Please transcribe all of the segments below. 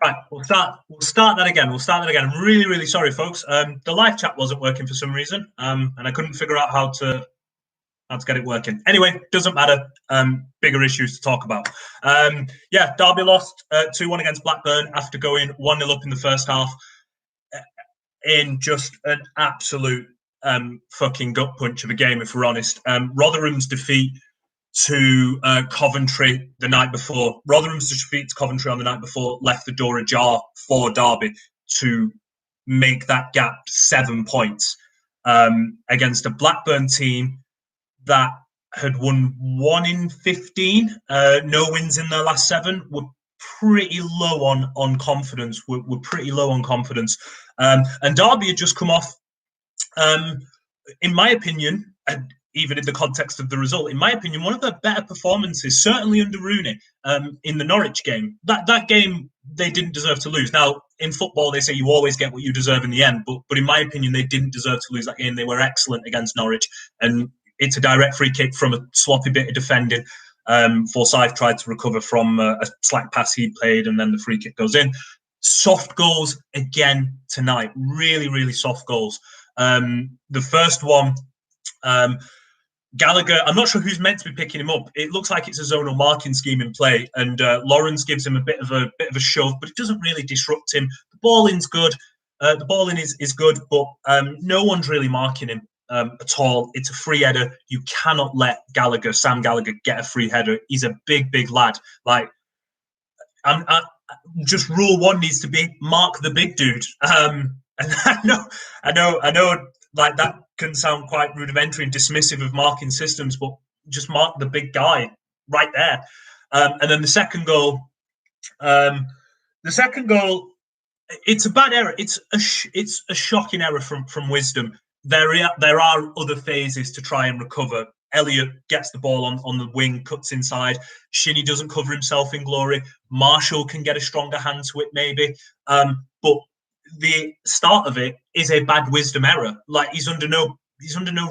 Right, we'll start. We'll start that again. I'm really, really sorry, folks. The live chat wasn't working for some reason, and I couldn't figure out how to get it working. Anyway, doesn't matter. Bigger issues to talk about. Yeah, Derby lost 2-1 against Blackburn after going 1-0 up in the first half in just an absolute fucking gut punch of a game, if we're honest. Rotherham's defeat to Coventry the night before. Rotherham's defeat to Coventry on the night before left the door ajar for Derby to make that gap 7 points against a Blackburn team that had won 1 in 15. No wins in their last 7. Were pretty low on confidence. We're pretty low on confidence. And Derby had just come off, in my opinion, and even in the context of the result, in my opinion, one of the better performances, certainly under Rooney, in the Norwich game. That game, they didn't deserve to lose. Now, in football, they say you always get what you deserve in the end, but in my opinion, they didn't deserve to lose that game. They were excellent against Norwich, and it's a direct free kick from a sloppy bit of defending. Forsyth tried to recover from a slack pass he played, and then the free kick goes in. Soft goals again tonight. Really, really soft goals. The first one, Gallagher, I'm not sure who's meant to be picking him up. It looks like it's a zonal marking scheme in play, and Lawrence gives him a bit of a shove, but it doesn't really disrupt him. The ball-in's good. The ball-in is good, but no one's really marking him at all. It's a free header. You cannot let Sam Gallagher, get a free header. He's a big, big lad. Like, just rule one needs to be mark the big dude. And I know, like that can sound quite rudimentary and dismissive of marking systems, but just mark the big guy right there. And then the second goal, it's a bad error. It's a shocking error from Wisdom. There are other phases to try and recover. Elliott gets the ball on the wing, cuts inside. Shinnie doesn't cover himself in glory. Marshall can get a stronger hand to it, maybe. But the start of it is a bad Wisdom error. Like, he's under no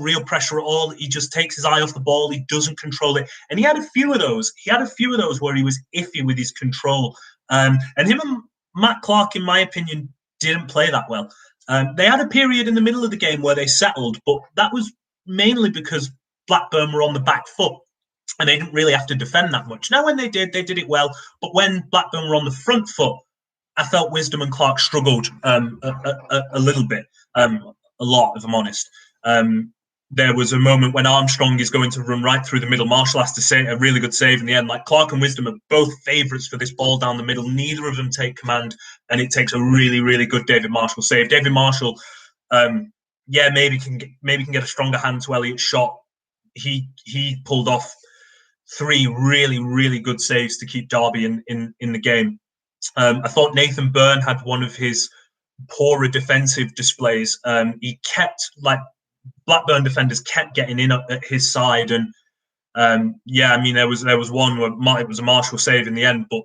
real pressure at all. He just takes his eye off the ball. He doesn't control it. And he had a few of those. Where he was iffy with his control. And him and Matt Clark, in my opinion, didn't play that well. They had a period in the middle of the game where they settled, but that was mainly because Blackburn were on the back foot and they didn't really have to defend that much. Now, when they did it well. But when Blackburn were on the front foot, I felt Wisdom and Clark struggled a little bit, a lot, if I'm honest. There was a moment when Armstrong is going to run right through the middle. Marshall has to say a really good save in the end. Like, Clark and Wisdom are both favourites for this ball down the middle. Neither of them take command, and it takes a really, really good David Marshall save. David Marshall, maybe can get a stronger hand to Elliott's shot. He pulled off 3 really, really good saves to keep Derby in the game. I thought Nathan Byrne had one of his poorer defensive displays. He kept, Blackburn defenders kept getting in at his side, and there was one where it was a Marshall save in the end, but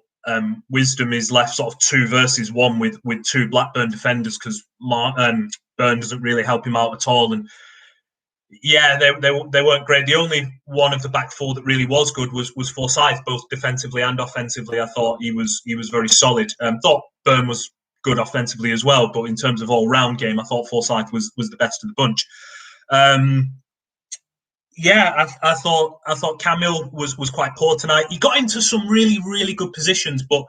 Wisdom is left sort of 2 versus 1 with 2 Blackburn defenders because Byrne doesn't really help him out at all. And yeah, they weren't great. The only one of the back 4 that really was good was Forsyth, both defensively and offensively. I thought he was very solid. Thought Byrne was good offensively as well, but in terms of all-round game, I thought Forsyth was the best of the bunch. I thought Camille was quite poor tonight. He got into some really, really good positions, but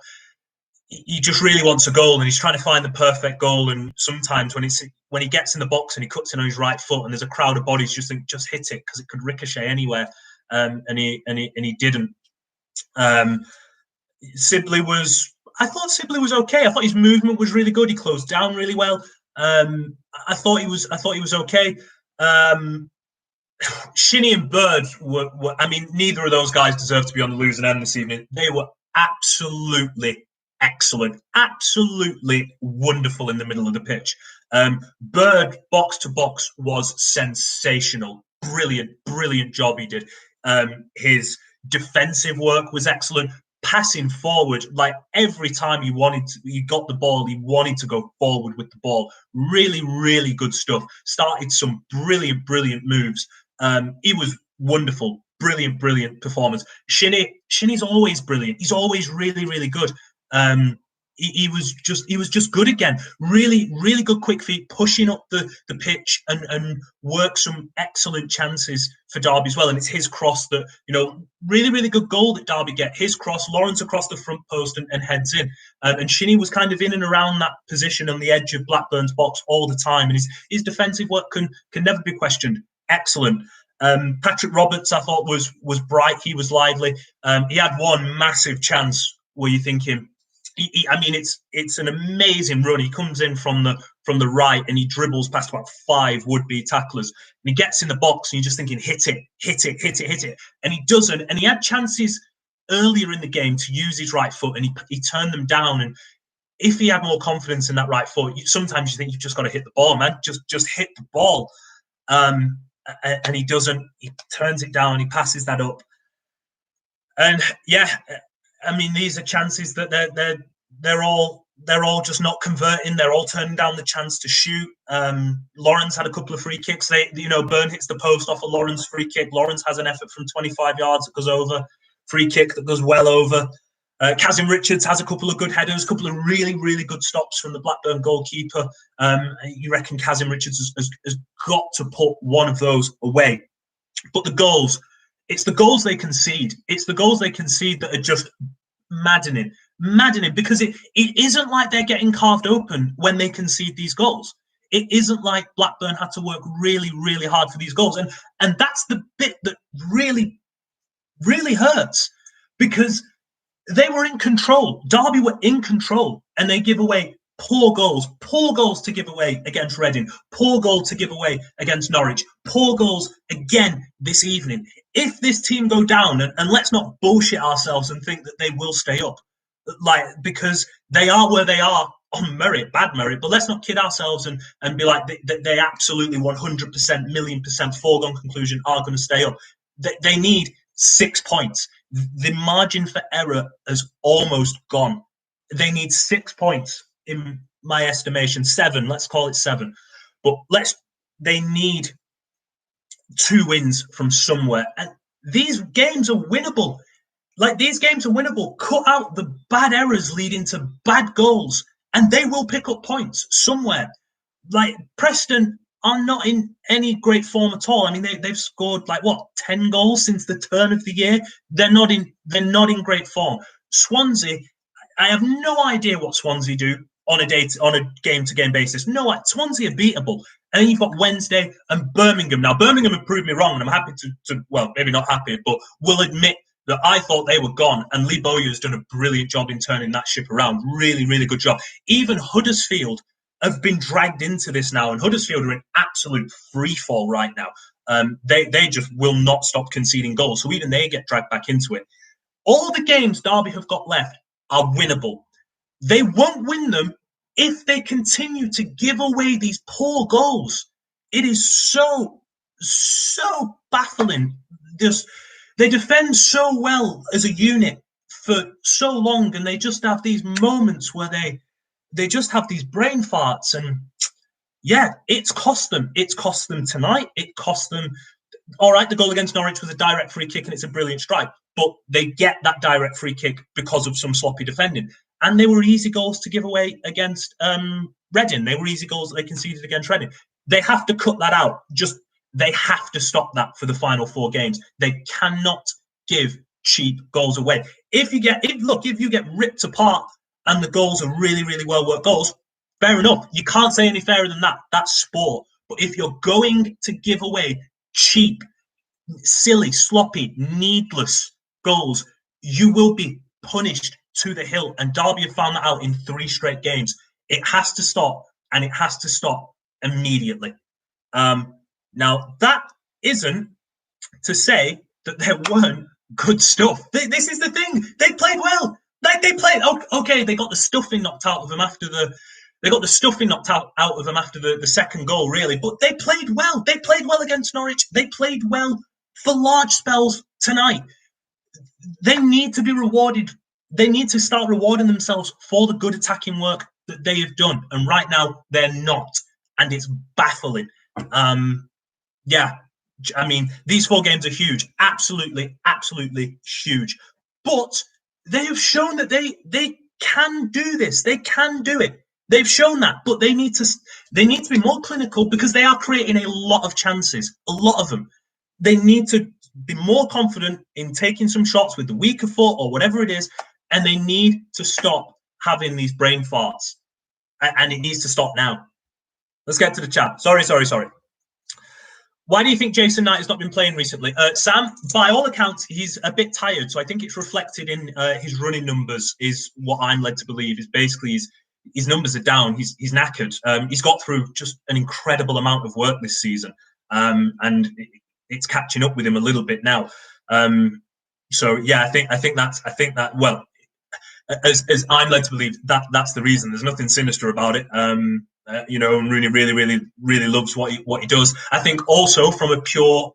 he just really wants a goal, and he's trying to find the perfect goal. And sometimes when he gets in the box and he cuts in on his right foot, and there's a crowd of bodies, just think, just hit it because it could ricochet anywhere. And he didn't. Sibley was okay. I thought his movement was really good. He closed down really well. I thought he was okay. Shinnie and Bird were neither of those guys deserve to be on the losing end this evening. They were absolutely excellent, absolutely wonderful in the middle of the pitch. Bird, box to box, was sensational. Brilliant job he did. His defensive work was excellent. Passing forward, like every time he got the ball, he wanted to go forward with the ball. Really, really good stuff. Started some brilliant moves. He was wonderful. Brilliant performance. Shinnie's always brilliant. He's always really, really good. he was just good again. Really, really good quick feet, pushing up the pitch and work some excellent chances for Derby as well. And it's his cross that, really, really good goal that Derby get. His cross, Lawrence across the front post and heads in. And Shinnie was kind of in and around that position on the edge of Blackburn's box all the time. And his defensive work can never be questioned. Excellent. Patrick Roberts, I thought, was bright. He was lively. He had one massive chance where you're thinking, it's an amazing run. He comes in from the right and he dribbles past about 5 would-be tacklers. And he gets in the box and you're just thinking, hit it. And he doesn't. And he had chances earlier in the game to use his right foot and he turned them down. And if he had more confidence in that right foot, sometimes you think you've just got to hit the ball, man. Just hit the ball. And he doesn't. He turns it down. He passes that up. And these are chances that they're all just not converting. They're all turning down the chance to shoot. Lawrence had a couple of free kicks. Burn hits the post off a Lawrence free kick. Lawrence has an effort from 25 yards that goes over. Free kick that goes well over. Kazim Richards has a couple of good headers, a couple of really, really good stops from the Blackburn goalkeeper. You reckon Kazim Richards has got to put one of those away. But the goals, it's the goals they concede. It's the goals they concede that are just maddening, because it isn't like they're getting carved open when they concede these goals. It isn't like Blackburn had to work really, really hard for these goals. And that's the bit that really, really hurts, because they were in control. Derby were in control, and they give away poor goals to give away against Reading, poor goal to give away against Norwich, poor goals again this evening. If this team go down, and let's not bullshit ourselves and think that they will stay up, because they are where they are on merit, bad merit, but let's not kid ourselves and be like they absolutely 100%, million% foregone conclusion are going to stay up. They need 6 points. The margin for error has almost gone. They need 6 points in my estimation. 7, let's call it 7. But they need 2 wins from somewhere. And these games are winnable. These games are winnable. Cut out the bad errors leading to bad goals, and they will pick up points somewhere. Preston are not in any great form at all. They've scored 10 goals since the turn of the year. They're not in great form. Swansea, I have no idea what Swansea do on a game-to-game basis. No, Swansea are beatable. And then you've got Wednesday and Birmingham. Now, Birmingham have proved me wrong, and I'm happy to well, maybe not happy, but will admit that I thought they were gone, and Lee Bowyer's done a brilliant job in turning that ship around. Really, really good job. Even Huddersfield have been dragged into this now, and Huddersfield are in absolute free fall right now. They just will not stop conceding goals, so even they get dragged back into it. All the games Derby have got left are winnable. They won't win them if they continue to give away these poor goals. It is so baffling. They defend so well as a unit for so long, and they just have these moments where they just have these brain farts. And it's cost them. It's cost them tonight. It cost them. All right, the goal against Norwich was a direct free kick and it's a brilliant strike, but they get that direct free kick because of some sloppy defending. And they were easy goals to give away against Reading. They were easy goals that they conceded against Reading. They have to cut that out. They have to stop that for the final 4 games. They cannot give cheap goals away. If you get ripped apart and the goals are really, really well worked goals, fair enough. You can't say any fairer than that. That's sport. But if you're going to give away cheap, silly, sloppy, needless goals, you will be punished to the hilt. And Derby have found that out in 3 straight games. It has to stop, and it has to stop immediately. Now, that isn't to say that there weren't good stuff. This is the thing. They played well. They played okay. They got the stuffing knocked out of them after the second goal, really. But they played well. They played well against Norwich. They played well for large spells tonight. They need to be rewarded. They need to start rewarding themselves for the good attacking work that they have done. And right now, they're not. And it's baffling. These 4 games are huge. Absolutely, absolutely huge. But they have shown that they can do this. They can do it. They've shown that, but they need to be more clinical because they are creating a lot of chances, a lot of them. They need to be more confident in taking some shots with the weaker foot or whatever it is, and they need to stop having these brain farts, and it needs to stop now. Let's get to the chat. Sorry. Why do you think Jason Knight has not been playing recently? Sam, by all accounts, he's a bit tired, so I think it's reflected in his running numbers, is what I'm led to believe. Is basically his numbers are down. He's knackered. He's got through just an incredible amount of work this season, and it's catching up with him a little bit now. So yeah, I think that. Well, as I'm led to believe, that's the reason. There's nothing sinister about it. And Rooney really loves what he does. I think also from a pure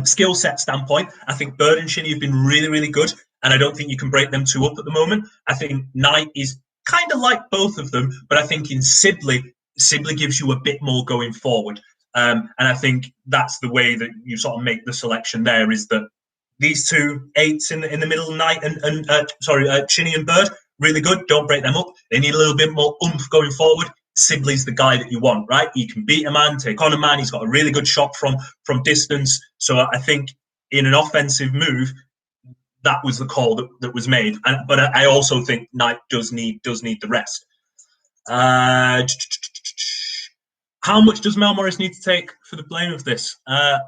skill set standpoint, I think Bird and Shinnie have been really good, and I don't think you can break them two up at the moment. I think Knight is kind of like both of them, but I think in Sibley gives you a bit more going forward. And I think that's the way that you sort of make the selection there, is that these two eights in the middle of Knight and Shinnie and Bird, really good. Don't break them up. They need a little bit more oomph going forward. Sibley's the guy that you want, right? He can beat a man, take on a man. He's got a really good shot from distance. So I think in an offensive move, that was the call that was made. But I also think Knight does need the rest. How much does Mel Morris need to take for the blame of this? A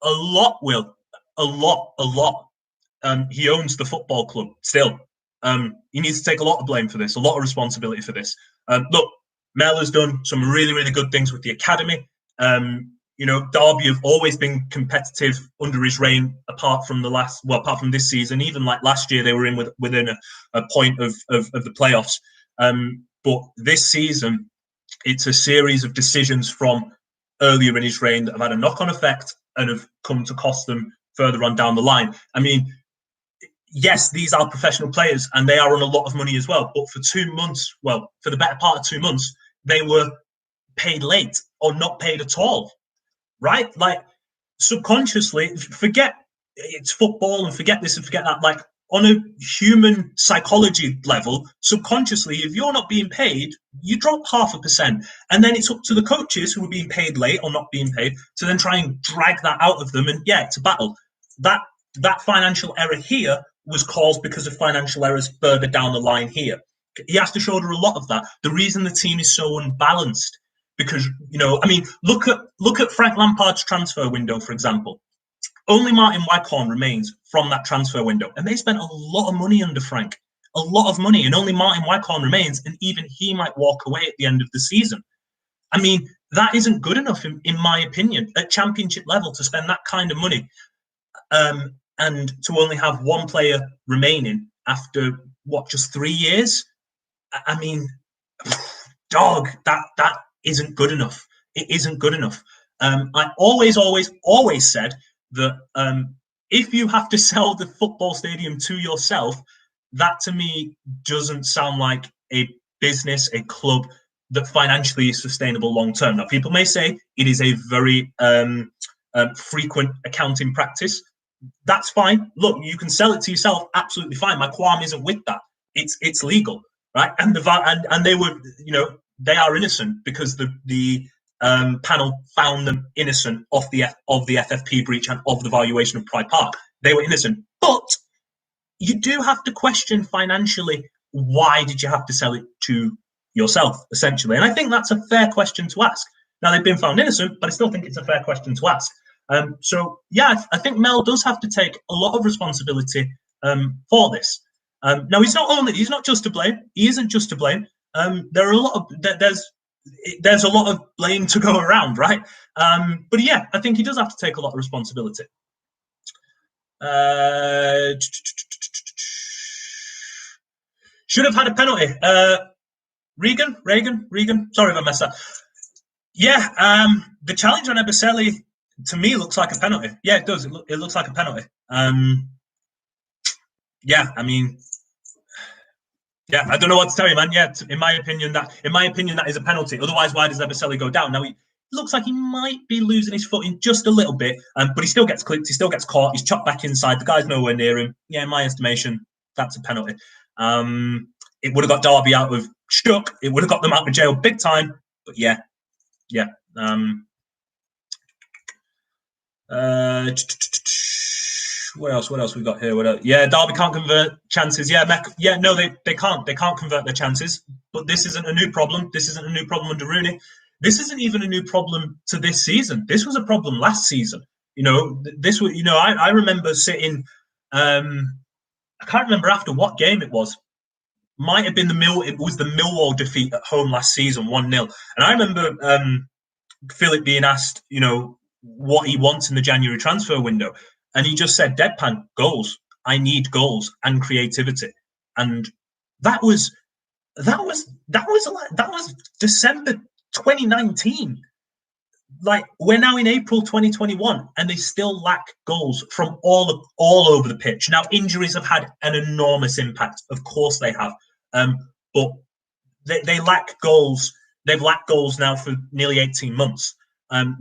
lot, Will. A lot. He owns the football club still. He needs to take a lot of blame for this, a lot of responsibility for this. Look, Mel has done some really good things with the academy. Derby have always been competitive under his reign, apart from this season. Even like last year, they were within a point of the playoffs. But this season, it's a series of decisions from earlier in his reign that have had a knock-on effect and have come to cost them further on down the line. I mean, yes, these are professional players and they are on a lot of money as well. But for 2 months, for the better part of 2 months, they were paid late or not paid at all, right? Like, subconsciously, forget it's football and forget this and forget that. Like, on a human psychology level, subconsciously, if you're not being paid, you drop 0.5%. And then it's up to the coaches who are being paid late or not being paid to then try and drag that out of them. And yeah, it's a battle. That financial error here was caused because of financial errors further down the line here. He has to shoulder a lot of that. The reason the team is so unbalanced, because, look at Frank Lampard's transfer window, for example. Only Martin Waghorn remains from that transfer window. And they spent a lot of money under Frank. A lot of money. And only Martin Waghorn remains. And even he might walk away at the end of the season. I mean, that isn't good enough, in my opinion, at championship level to spend that kind of money. And to only have one player remaining after, just 3 years? I mean, dog, that isn't good enough. It isn't good enough. I always said that if you have to sell the football stadium to yourself, that to me doesn't sound like a business, a club that financially is sustainable long term. Now, people may say it is a very frequent accounting practice. That's fine. Look, you can sell it to yourself. Absolutely fine. My qualm isn't with that. It's legal, right? And they were, they are innocent because the panel found them innocent of the FFP breach and of the valuation of Pride Park. They were innocent, but you do have to question financially, why did you have to sell it to yourself, essentially? And I think that's a fair question to ask. Now, they've been found innocent, but I still think it's a fair question to ask. So yeah, I think Mel does have to take a lot of responsibility for this. Now, he's not just to blame. He isn't just to blame. There are a lot of there's a lot of blame to go around, right? But yeah, I think he does have to take a lot of responsibility. Should have had a penalty. Regan. Sorry if I messed up. Yeah, the challenge on Ebeselli to me looks like a penalty. Yeah, it does. It looks like a penalty. Yeah, I mean, yeah, I don't know what to tell you, man. Yeah, in my opinion, that is a penalty. Otherwise, why does Ebeselli go down? Now, he looks like he might be losing his footing just a little bit, but he still gets clipped. He still gets caught. He's chopped back inside. The guy's nowhere near him. Yeah, in my estimation, that's a penalty. It would have got Derby out of shook. It would have got them out of jail big time. But yeah. What else we got here? Yeah, Derby can't convert chances. No, they can't. They can't convert their chances. But this isn't a new problem. This isn't a new problem under Rooney. This isn't even a new problem to this season. This was a problem last season. This was. I remember sitting. I can't remember after what game it was. Might have been It was the Millwall defeat at home last season, 1-0. And I remember Philip being asked, what he wants in the January transfer window. And he just said, deadpan, goals. I need goals and creativity. And that was December 2019. Like, we're now in April 2021 and they still lack goals from all over the pitch. Now, injuries have had an enormous impact. Of course they have. But they lack goals. They've lacked goals now for nearly 18 months.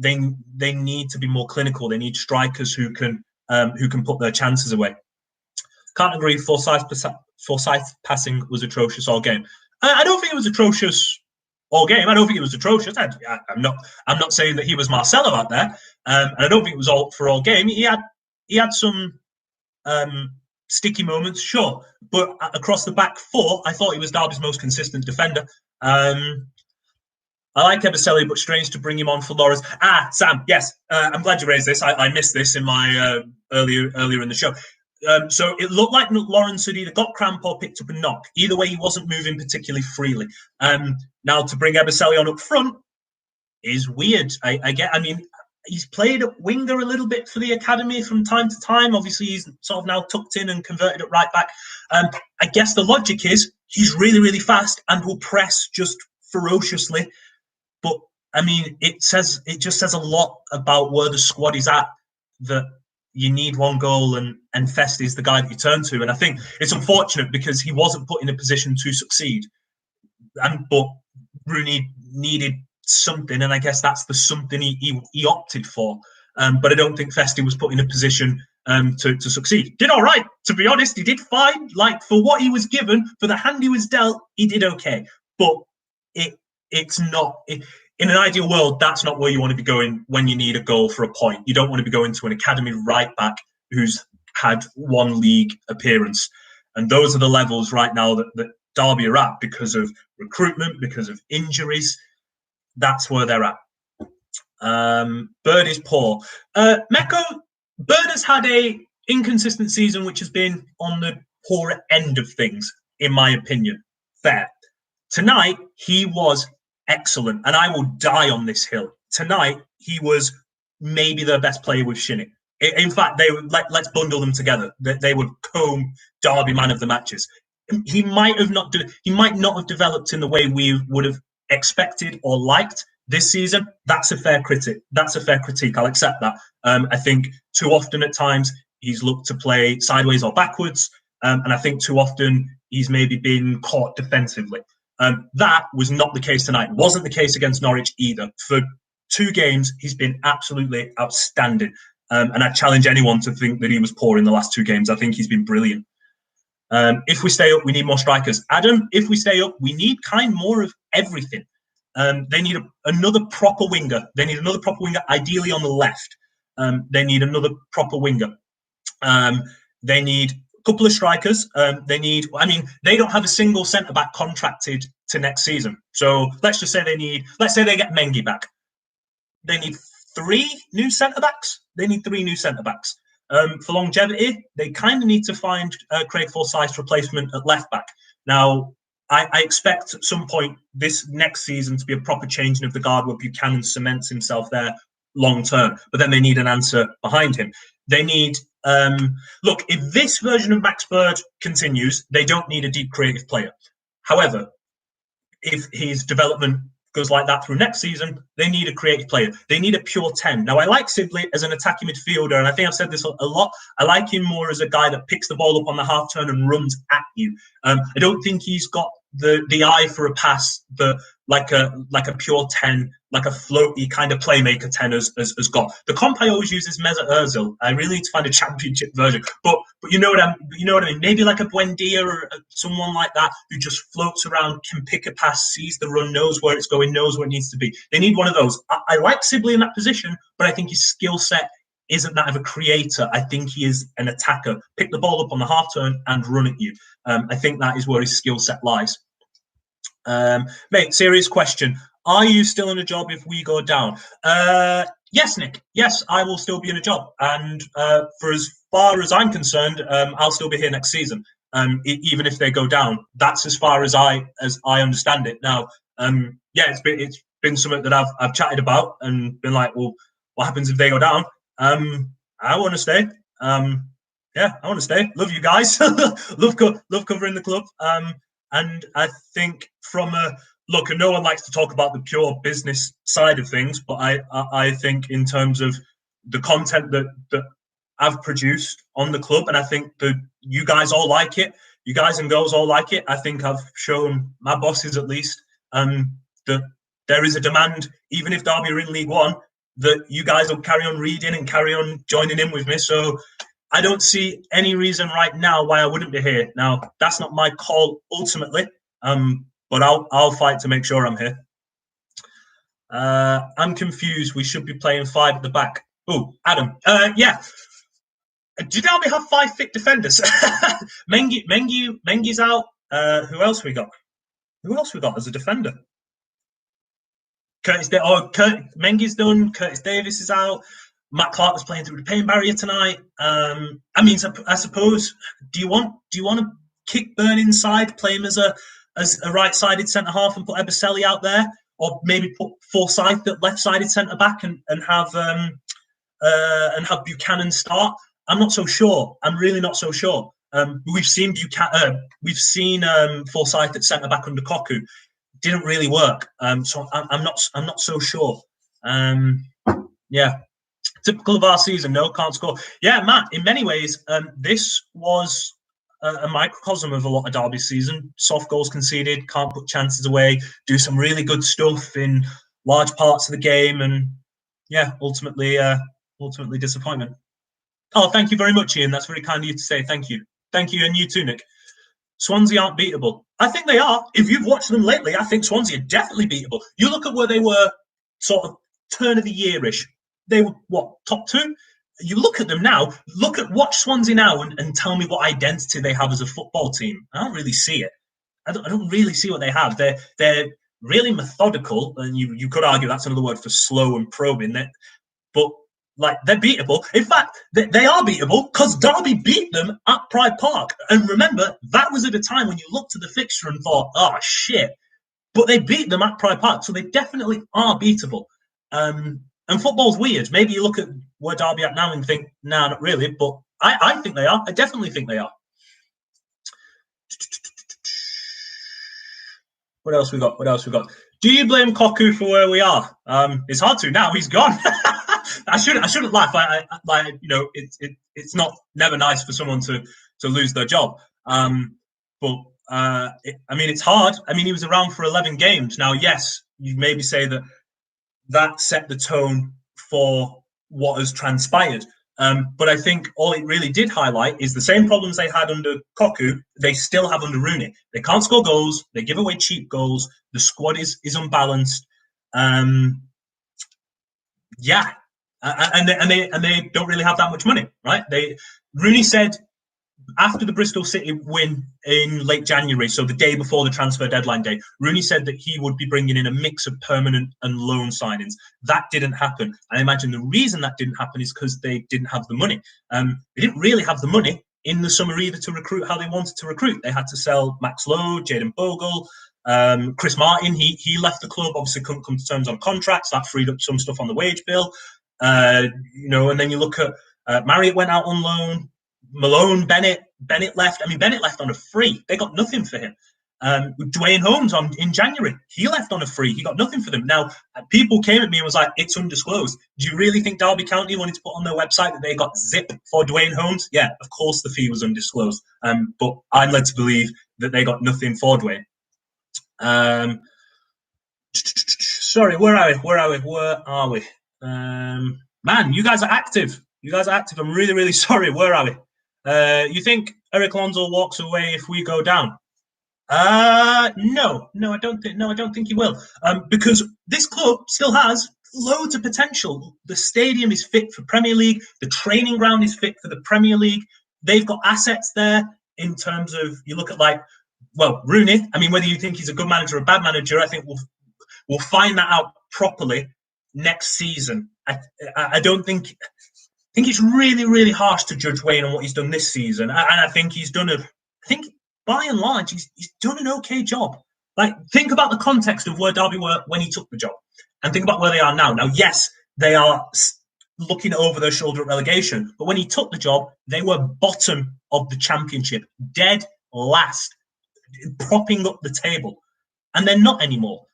They need to be more clinical. They need strikers who can put their chances away. Can't agree. Forsyth passing was atrocious all game. I don't think it was atrocious all game. I don't think it was atrocious. I'm not saying that he was Marcelo out there, and I don't think it was all game. He had some sticky moments, sure, but across the back four, I thought he was Derby's most consistent defender. I like Eberseli, but strange to bring him on for Lawrence. Sam, yes, I'm glad you raised this. I missed this in my earlier in the show. So it looked like Lawrence had either got cramp or picked up a knock. Either way, he wasn't moving particularly freely. Now, to bring Eberseli on up front is weird. I mean, he's played at winger a little bit for the academy from time to time. Obviously, he's sort of now tucked in and converted at right back. I guess the logic is he's really, really fast and will press just ferociously. But I mean, it just says a lot about where the squad is at, that you need one goal and Fest is the guy that you turn to. And I think it's unfortunate because he wasn't put in a position to succeed. But Rooney needed something, and I guess that's the something he opted for. But I don't think Festi was put in a position to succeed. Did all right, to be honest. He did fine. Like, for what he was given, for the hand he was dealt, he did okay. But it's not... in an ideal world, that's not where you want to be going when you need a goal for a point. You don't want to be going to an academy right back who's had one league appearance. And those are the levels right now that Derby are at because of recruitment, because of injuries. That's where they're at. Bird is poor. Mecco, Bird has had a inconsistent season, which has been on the poorer end of things, in my opinion. Fair. Tonight, he was excellent, and I will die on this hill. Tonight, he was maybe their best player with Shinnie. In fact, they would let's bundle them together. They would comb Derby man of the matches. He might not have developed in the way we would have expected or liked this season. That's a fair critique. I'll accept that. I think too often at times he's looked to play sideways or backwards, and I think too often he's maybe been caught defensively. That was not the case tonight. It wasn't the case against Norwich either. For 2 games, he's been absolutely outstanding. And I challenge anyone to think that he was poor in the last 2 games. I think he's been brilliant. If we stay up, we need more strikers. Adam, if we stay up, we need more of everything. They need another proper winger. Ideally on the left. They need another proper winger. They need couple of strikers. They don't have a single centre-back contracted to next season. So let's say they get Mengi back. They need 3 new centre-backs. For longevity, they kind of need to find Craig Forsyth's replacement at left-back. Now, I expect at some point this next season to be a proper changing of the guard where Buchanan cements himself there long-term. But then they need an answer behind him. They need... if this version of Max Bird continues, they don't need a deep creative player. However, if his development goes like that through next season, they need a creative player. They need a pure 10. Now, I like Sibley as an attacking midfielder, and I think I've said this a lot. I like him more as a guy that picks the ball up on the half turn and runs at you. I don't think he's got the eye for a pass that like a pure 10, like a floaty kind of playmaker 10 has got. The comp I always use is Mesut Ozil. I really need to find a championship version, but you know what I mean. Maybe like a Buendia or someone like that who just floats around, can pick a pass, sees the run, knows where it's going, knows where it needs to be. They need one of those. I like Sibley in that position, but I think his skill set isn't that of a creator. I think he is an attacker. Pick the ball up on the half turn and run at you. I think that is where his skill set lies. Mate, serious question. Are you still in a job if we go down? Yes, Nick. Yes, I will still be in a job. And for as far as I'm concerned, I'll still be here next season. Even if they go down. That's as far as I understand it. Now, it's been something that I've chatted about and been like, well, what happens if they go down? I want to stay. I want to stay. Love you guys. love covering the club. And I think from and no one likes to talk about the pure business side of things, but I think in terms of the content that I've produced on the club, and I think that you guys all like it, you guys and girls all like it. I think I've shown my bosses at least that there is a demand, even if Derby are in League One, that you guys will carry on reading and carry on joining in with me. So I don't see any reason right now why I wouldn't be here. Now, that's not my call ultimately, but I'll fight to make sure I'm here. I'm confused. We should be playing 5 at the back. Oh, Adam. Yeah. Do Derby have 5 fit defenders? Mengi's out. Who else we got? Who else we got as a defender? Mengi's done. Curtis Davis is out. Matt Clark was playing through the pain barrier tonight. I suppose. Do you want to kick Burn inside, play him as a right-sided centre half and put Ebeselli out there, or maybe put Forsyth at left-sided centre back and have Buchanan start? I'm not so sure. I'm really not so sure. We've seen Forsyth at centre back under Cocu. Didn't really work. So I'm not so sure. Typical of our season. No, can't score. Yeah, Matt. In many ways, this was a microcosm of a lot of Derby's season. Soft goals conceded, can't put chances away, do some really good stuff in large parts of the game, and ultimately disappointment. Oh, thank you very much, Ian. That's very kind of you to say. Thank you, and you too, Nick. Swansea aren't beatable. I think they are. If you've watched them lately, I think Swansea are definitely beatable. You look at where they were, sort of turn of the year-ish. They were, top 2? You look at them now, watch Swansea now and tell me what identity they have as a football team. I don't really see it. I don't really see what they have. They're really methodical, and you could argue that's another word for slow and probing. But they're beatable. In fact, they are beatable because Derby beat them at Pride Park. And remember, that was at a time when you looked at the fixture and thought, oh, shit. But they beat them at Pride Park, so they definitely are beatable. And football's weird. Maybe you look at where Derby are now and think, nah, not really. But I think they are. I definitely think they are. What else we got? Do you blame Cocu for where we are? It's hard to now. He's gone. I shouldn't laugh. It's never nice for someone to lose their job. But it's hard. He was around for 11 games. Now, yes, you maybe say that set the tone for what has transpired. But I think all it really did highlight is the same problems they had under Cocu, they still have under Rooney. They can't score goals. They give away cheap goals. The squad is unbalanced. And they don't really have that much money, right? Rooney said after the Bristol City win in late January, so the day before the transfer deadline day, Rooney said that he would be bringing in a mix of permanent and loan signings. That didn't happen. I imagine the reason that didn't happen is because they didn't have the money. They didn't really have the money in the summer either to recruit how they wanted to recruit. They had to sell Max Lowe, Jayden Bogle, Chris Martin. He left the club, obviously couldn't come to terms on contracts. That freed up some stuff on the wage bill. And then you look at Marriott went out on loan. Malone, Bennett left. Bennett left on a free. They got nothing for him. Dwayne Holmes in January, he left on a free. He got nothing for them. Now, people came at me and was like, it's undisclosed. Do you really think Derby County wanted to put on their website that they got zip for Dwayne Holmes? Yeah, of course the fee was undisclosed. But I'm led to believe that they got nothing for Dwayne. Sorry, where are we? Man, you guys are active. I'm really, really sorry. Where are we? You think Eric Alonso walks away if we go down? No, I don't think he will. Because this club still has loads of potential. The stadium is fit for Premier League. The training ground is fit for the Premier League. They've got assets there in terms of, you look at Rooney. I mean, whether you think he's a good manager or a bad manager, I think we'll find that out properly next season. I don't think. I think it's really, really harsh to judge Wayne on what he's done this season, and I think he's done by and large, he's done an okay job. Think about the context of where Derby were when he took the job, and think about where they are now. Now, yes, they are looking over their shoulder at relegation, but when he took the job, they were bottom of the Championship, dead last, propping up the table, and they're not anymore.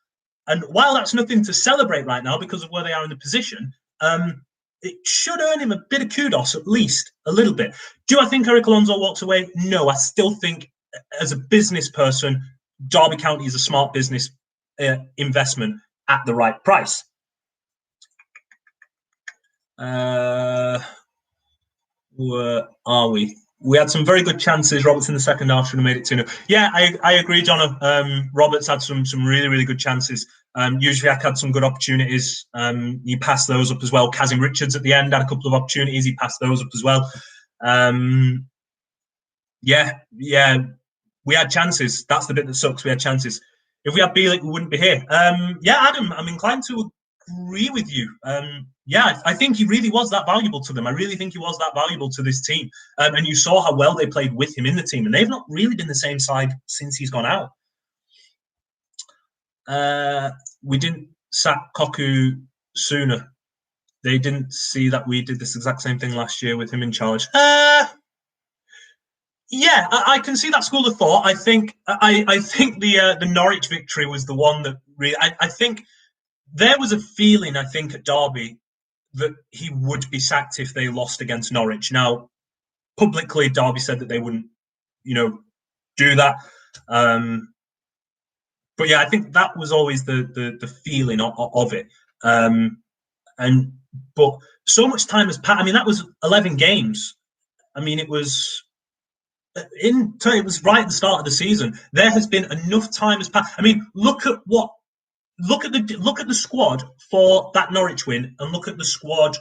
And while that's nothing to celebrate right now because of where they are in the position, it should earn him a bit of kudos, at least a little bit. Do I think Eric Alonso walks away? No, I still think, as a business person, Derby County is a smart business investment at the right price. Where are we? We had some very good chances. Roberts in the second half should have made it 2-0. Yeah, I agree, John. Roberts had some really, really good chances. Usually I had some good opportunities. He passed those up as well. Kazim Richards at the end had a couple of opportunities. He passed those up as well. Yeah. We had chances. That's the bit that sucks. We had chances. If we had Bielik, we wouldn't be here. Adam, I'm inclined to agree with you. I think he really was that valuable to them. I really think he was that valuable to this team. And you saw how well they played with him in the team. And they've not really been the same side since he's gone out. We didn't sack Cocu sooner. They didn't see that we did this exact same thing last year with him in charge. Yeah, I can see that school of thought. I think the Norwich victory was the one that really. I think there was a feeling, I think, at Derby that he would be sacked if they lost against Norwich. Now, publicly, Derby said that they wouldn't, do that. But yeah, I think that was always the feeling of it. But so much time has passed. I mean, that was 11 games. I mean, it was right at the start of the season. There has been enough time has passed. I mean, look at the squad for that Norwich win, and look at the squad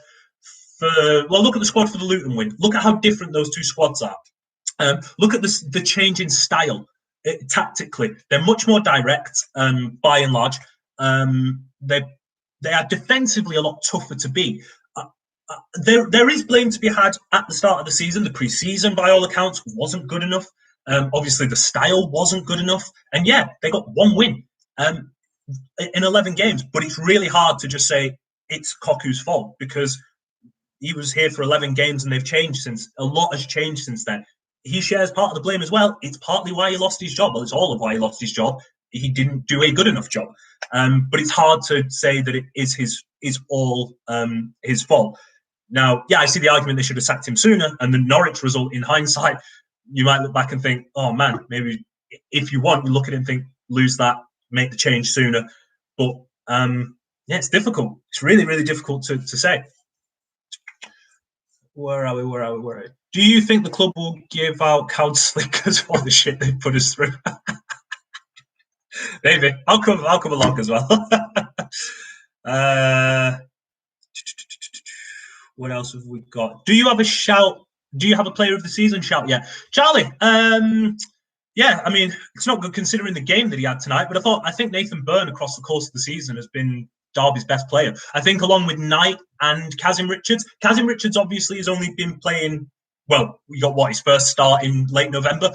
for the Luton win. Look at how different those two squads are. Look at the change in style. Tactically, they're much more direct, by and large. They are defensively a lot tougher to beat. There is blame to be had at the start of the season. The pre-season, by all accounts, wasn't good enough. Obviously, the style wasn't good enough. And yeah, they got one win in 11 games. But it's really hard to just say it's Cocu's fault, because he was here for 11 games and they've changed since. A lot has changed since then. He shares part of the blame as well. It's partly why he lost his job. Well, it's all of why he lost his job. He didn't do a good enough job. But it's hard to say that it is all his fault. Now, yeah, I see the argument they should have sacked him sooner, and the Norwich result, in hindsight, you might look back and think, oh man, maybe if you want, you look at it and think, lose that, make the change sooner. But yeah, it's difficult. It's really, really difficult to say. Where are we? Do you think the club will give out cowed slickers for the shit they put us through? Maybe. I'll come along as well. What else have we got? Do you have a shout? Do you have a player of the season shout? Yeah, Charlie. Yeah, I mean, it's not good considering the game that he had tonight, but I think Nathan Byrne across the course of the season has been Derby's best player. I think along with Knight and Kazim Richards. Kazim Richards obviously has only been playing, well, we got his first start in late November,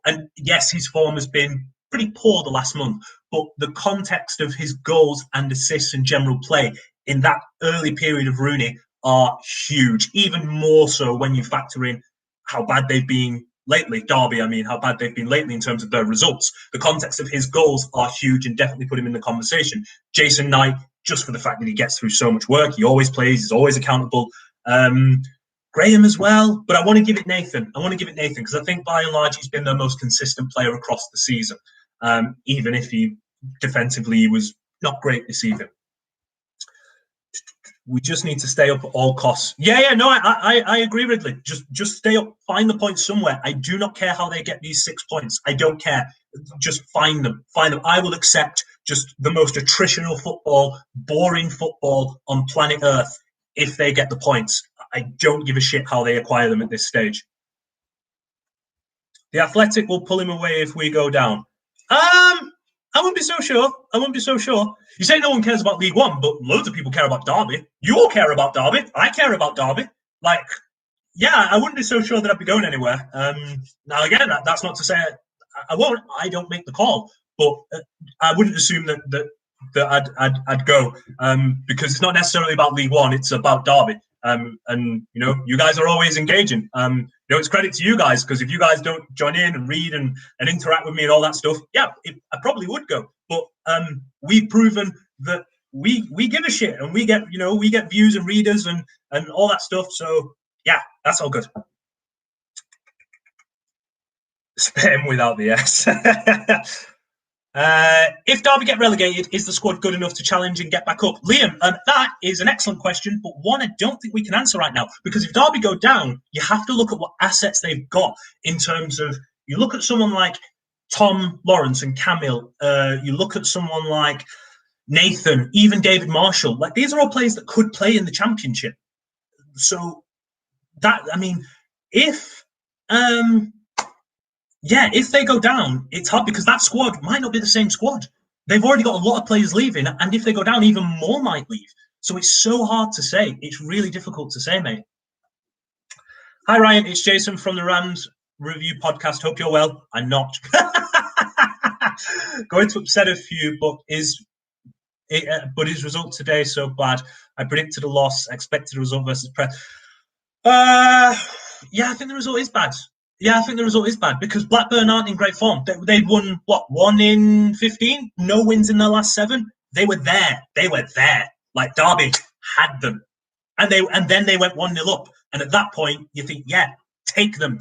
and yes, his form has been pretty poor the last month, but the context of his goals and assists and general play in that early period of Rooney are huge, even more so when you factor in how bad they've been lately. Derby, I mean, how bad they've been lately in terms of their results. The context of his goals are huge and definitely put him in the conversation. Jason Knight, just for the fact that he gets through so much work, he always plays, he's always accountable. Graham as well, but I want to give it Nathan. Because I think by and large he's been the most consistent player across the season. even if he defensively was not great this season. We just need to stay up at all costs. No, I agree, Ridley. Just stay up, find the points somewhere. I do not care how they get these 6 points. I don't care. Just find them. I will accept just the most attritional football, boring football on planet Earth if they get the points. I don't give a shit how they acquire them at this stage. The Athletic will pull him away if we go down. I wouldn't be so sure. You say no one cares about League One, but loads of people care about Derby. You all care about Derby. I care about Derby. I wouldn't be so sure that I'd be going anywhere. Now, again, that's not to say I won't. I don't make the call, but I wouldn't assume that I'd go because it's not necessarily about League One. It's about Derby. And you guys are always engaging. It's credit to you guys, because if you guys don't join in and read and interact with me and all that stuff, I probably would go. But we've proven that we give a shit, and we get views and readers and all that stuff. So that's all good. Spam without the S. If Derby get relegated, is the squad good enough to challenge and get back up? Liam, that is an excellent question, but one I don't think we can answer right now, because if Derby go down, you have to look at what assets they've got in terms of, you look at someone like Tom Lawrence and Camille, you look at someone like Nathan, even David Marshall. These are all players that could play in the Championship. So if they go down, it's hard because that squad might not be the same squad. They've already got a lot of players leaving, and if they go down, even more might leave. So it's so hard to say. It's really difficult to say, mate. Hi, Ryan. It's Jason from the Rams Review Podcast. Hope you're well. I'm not. Going to upset a few, but his result today so bad. I predicted a loss, expected a result versus Press. I think the result is bad. I think the result is bad because Blackburn aren't in great form. They'd won, 1 in 15? No wins in their last 7? They were there. Derby had them. And then they went 1-0 up. And at that point, you think, take them.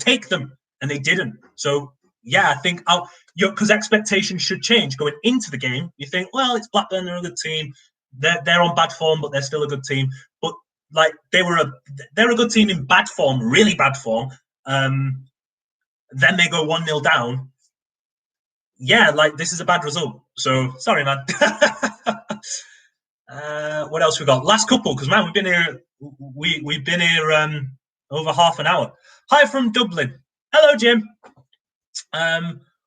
And they didn't. So, I think, because expectations should change going into the game. You think, well, it's Blackburn, they're a good team. They're on bad form, but they're still a good team. But, they're a good team in bad form, really bad form. Then they go 1-0 down. This is a bad result. So, sorry, man. What else we got? Last couple, because, man, we've been here over half an hour. Hi from Dublin. Hello, Jim.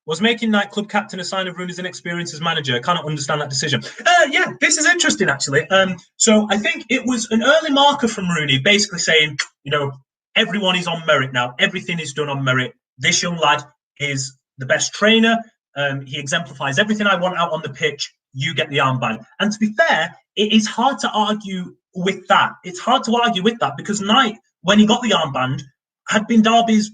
Was making nightclub captain a sign of Rooney's inexperience as manager? I cannot understand that decision. This is interesting, actually. So I think it was an early marker from Rooney, basically saying, everyone is on merit now. Everything is done on merit. This young lad is the best trainer. He exemplifies everything I want out on the pitch. You get the armband. And to be fair, it is hard to argue with that. It's hard to argue with that because Knight, when he got the armband, had been Derby's,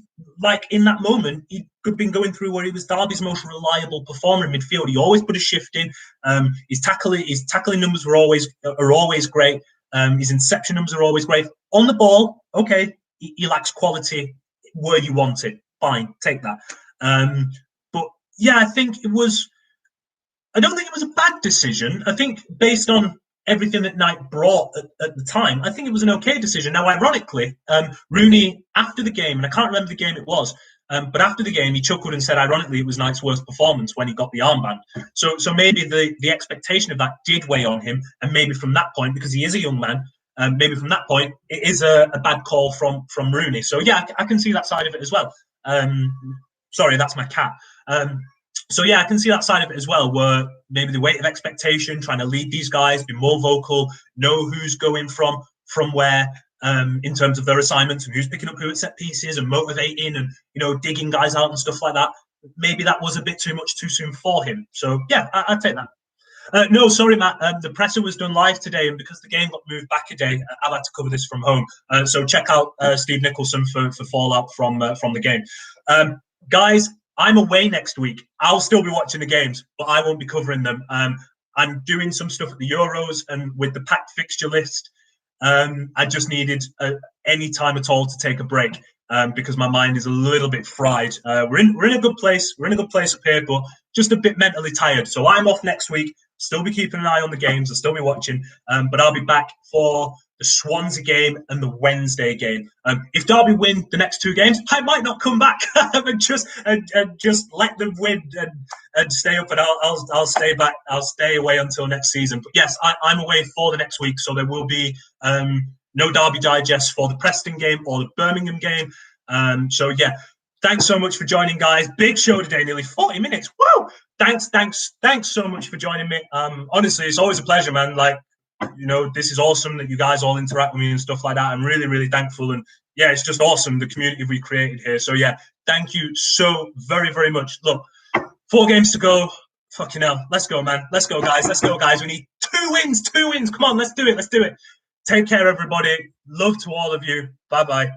in that moment, he had been going through where he was Derby's most reliable performer in midfield. He always put a shift in. His tackling numbers are always great. His interception numbers are always great. On the ball, okay, he lacks quality where you want it. Fine, take that. But I think it was. I don't think it was a bad decision. I think based on everything that Knight brought at the time, I think it was an okay decision. Now, ironically, Rooney after the game, and I can't remember the game it was, but after the game, he chuckled and said, ironically, it was Knight's worst performance when he got the armband. So maybe the expectation of that did weigh on him, and maybe from that point, because he is a young man. Maybe from that point, it is a bad call from Rooney. So, I can see that side of it as well. Sorry, that's my cat. I can see that side of it as well, where maybe the weight of expectation, trying to lead these guys, be more vocal, know who's going from where in terms of their assignments and who's picking up who at set pieces and motivating and, digging guys out and stuff like that. Maybe that was a bit too much too soon for him. So, I'd take that. No, sorry, Matt. The presser was done live today, and because the game got moved back a day, I've had to cover this from home. So check out Steve Nicholson for fallout from the game. Guys, I'm away next week. I'll still be watching the games, but I won't be covering them. I'm doing some stuff at the Euros and with the packed fixture list. I just needed any time at all to take a break because my mind is a little bit fried. We're in a good place. We're in a good place up here, but just a bit mentally tired. So I'm off next week. Still be keeping an eye on the games. I'll still be watching. But I'll be back for the Swansea game and the Wednesday game. If Derby win the next 2 games, I might not come back and just let them win and stay up. And I'll stay back. I'll stay away until next season. But yes, I'm away for the next week, so there will be no Derby digest for the Preston game or the Birmingham game. So yeah, thanks so much for joining, guys. Big show today, nearly 40 minutes. Woo! Thanks so much for joining me. Honestly, it's always a pleasure, man. Like, you know, this is awesome that you guys all interact with me and stuff like that. I'm really, really thankful. And yeah, it's just awesome, the community we created here. So yeah, thank you so very, very much. Look, 4 games to go. Fucking hell. Let's go, man. Let's go, guys. Let's go, guys. We need 2 wins. 2 wins. Come on, let's do it. Let's do it. Take care, everybody. Love to all of you. Bye-bye.